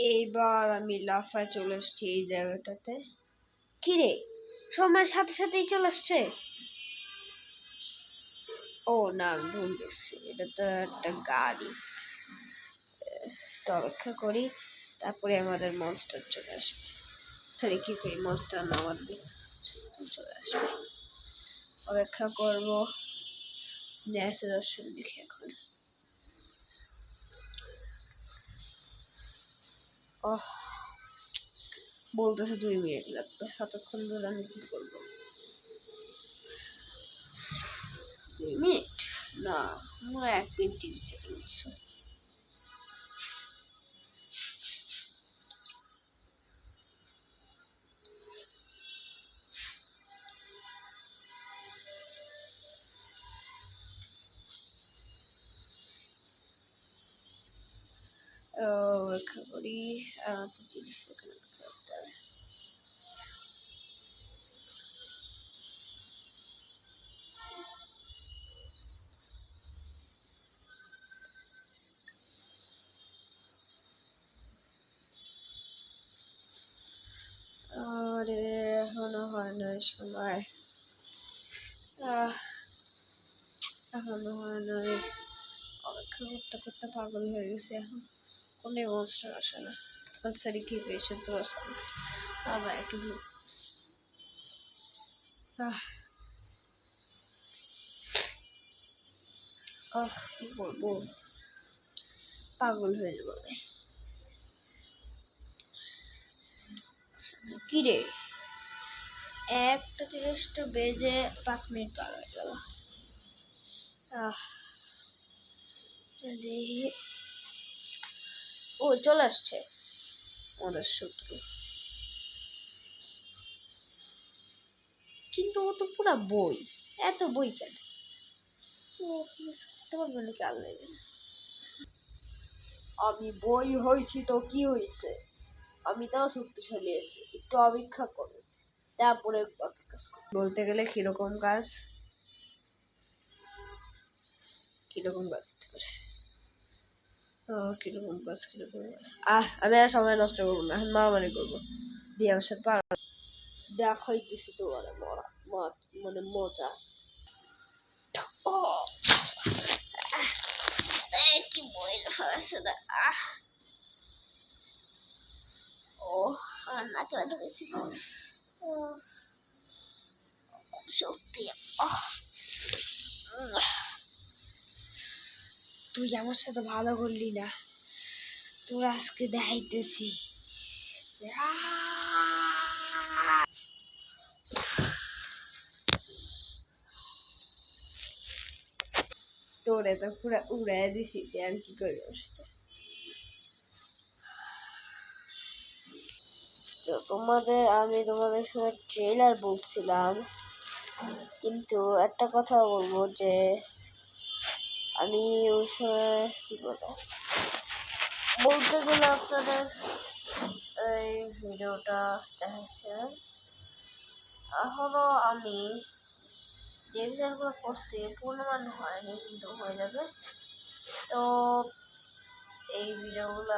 এইবার আমি লাফায় চলে এসছি এই জায়গাটাতে। কিরে, সময়ের সাথে সাথেই চলে আসছে? ও না, আমি ভুল গেছি, এটা তো একটা গাড়ি। তো অপেক্ষা করি, তারপরে আমাদের মনস্টার চলে আসবে। সরি, কি করি, মনস্টার না, আমাদের চলে আসবে। অপেক্ষা করবো, ন্যাসের দর্শন দেখি এখন। বলতেছে 2 মিনিট লাগবে। ততক্ষণ ধরে আমি কি করবো? 2 মিনিট না, 1 মিনিট 30 সেকেন্ড। অপেক্ষা করি, 30 সেকেন্ড করতে হবে। আরে এখনো হয় না সময়, এখনো হয় না। অপেক্ষা করতে করতে পাগল হয়ে গেছে। এখন কোনো মনস্টার আসে না। সরি, কি পেয়েছে তো আসে না। আবার একটু কি বলবো, পাগল হয়ে যাবো। কিরে, 1:30 বেজে 5 মিনিট পার হয়ে গেল। ও চলে আসছে আমাদের শত্রু, কিন্তু ও তো পুরা বই। এত বই কেন? ও কিছু করতে পারবে নাকি আল্লাহ জানে। আমি বই হয়েছি তো কি হয়েছে? আমি তাও শক্তিশালী আছি, একটু অপেক্ষা করো, তারপরে কাজ বলতে গেলে কিরকম কাজ, কিরকম কাজ কিরকম কাজ, কিরকম কাজ। আমি আর সময় নষ্ট করবো না, এখন মারামারি করবো দিয়ে আমার সাথে পারা। দেখাইতেছি তোমার মরা মানে মজা। কি বই হয়েছে না। আমার নাকে ব্যথা পেয়েছি, শক্তি। তুই আমার সাথে ভালো করলি না, তোর আজকে দেখাইতেছি। তোরে তো পুরো উড়াই দিছি, আর কি করবো। তো আমি তোমাদের সঙ্গে ট্রেলার বলছিলাম, কিন্তু একটা কথা বলবো যে আমি ওই সময় কি বলতে গেলে আপনাদের এই ভিডিওটা দেখাচ্ছে। এখনো আমি যে ভিডিওগুলো করছি পূর্ণমান হয়নি, কিন্তু হয়ে যাবে। তো এই ভিডিওগুলো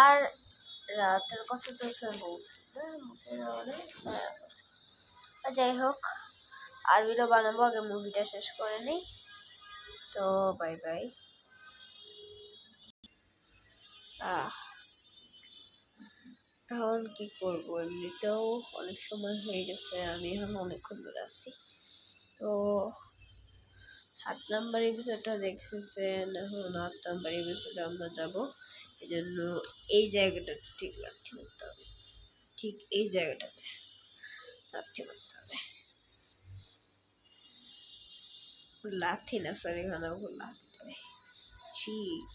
আর রাতের কথা তো বলছি যাই হোক, আর ভিডিও বানাবো, আগে মুভিটা শেষ করে নিই। তো বাই বাই। এখন কি করবো, এমনিতেও অনেক সময় হয়ে গেছে, আমি এখন অনেকক্ষণ ধরে আছি। তো 7 নাম্বার এপিসোডটা দেখতেছেন, এখন 8 নাম্বার এপিসোডে আমরা যাবো। এই জন্য এই জায়গাটা ঠিক লাঠি মারতে হবে, ঠিক এই জায়গাটাতে লাঠি মারতে হবে। লাঠি না, সরি, লাঠি ঠিক।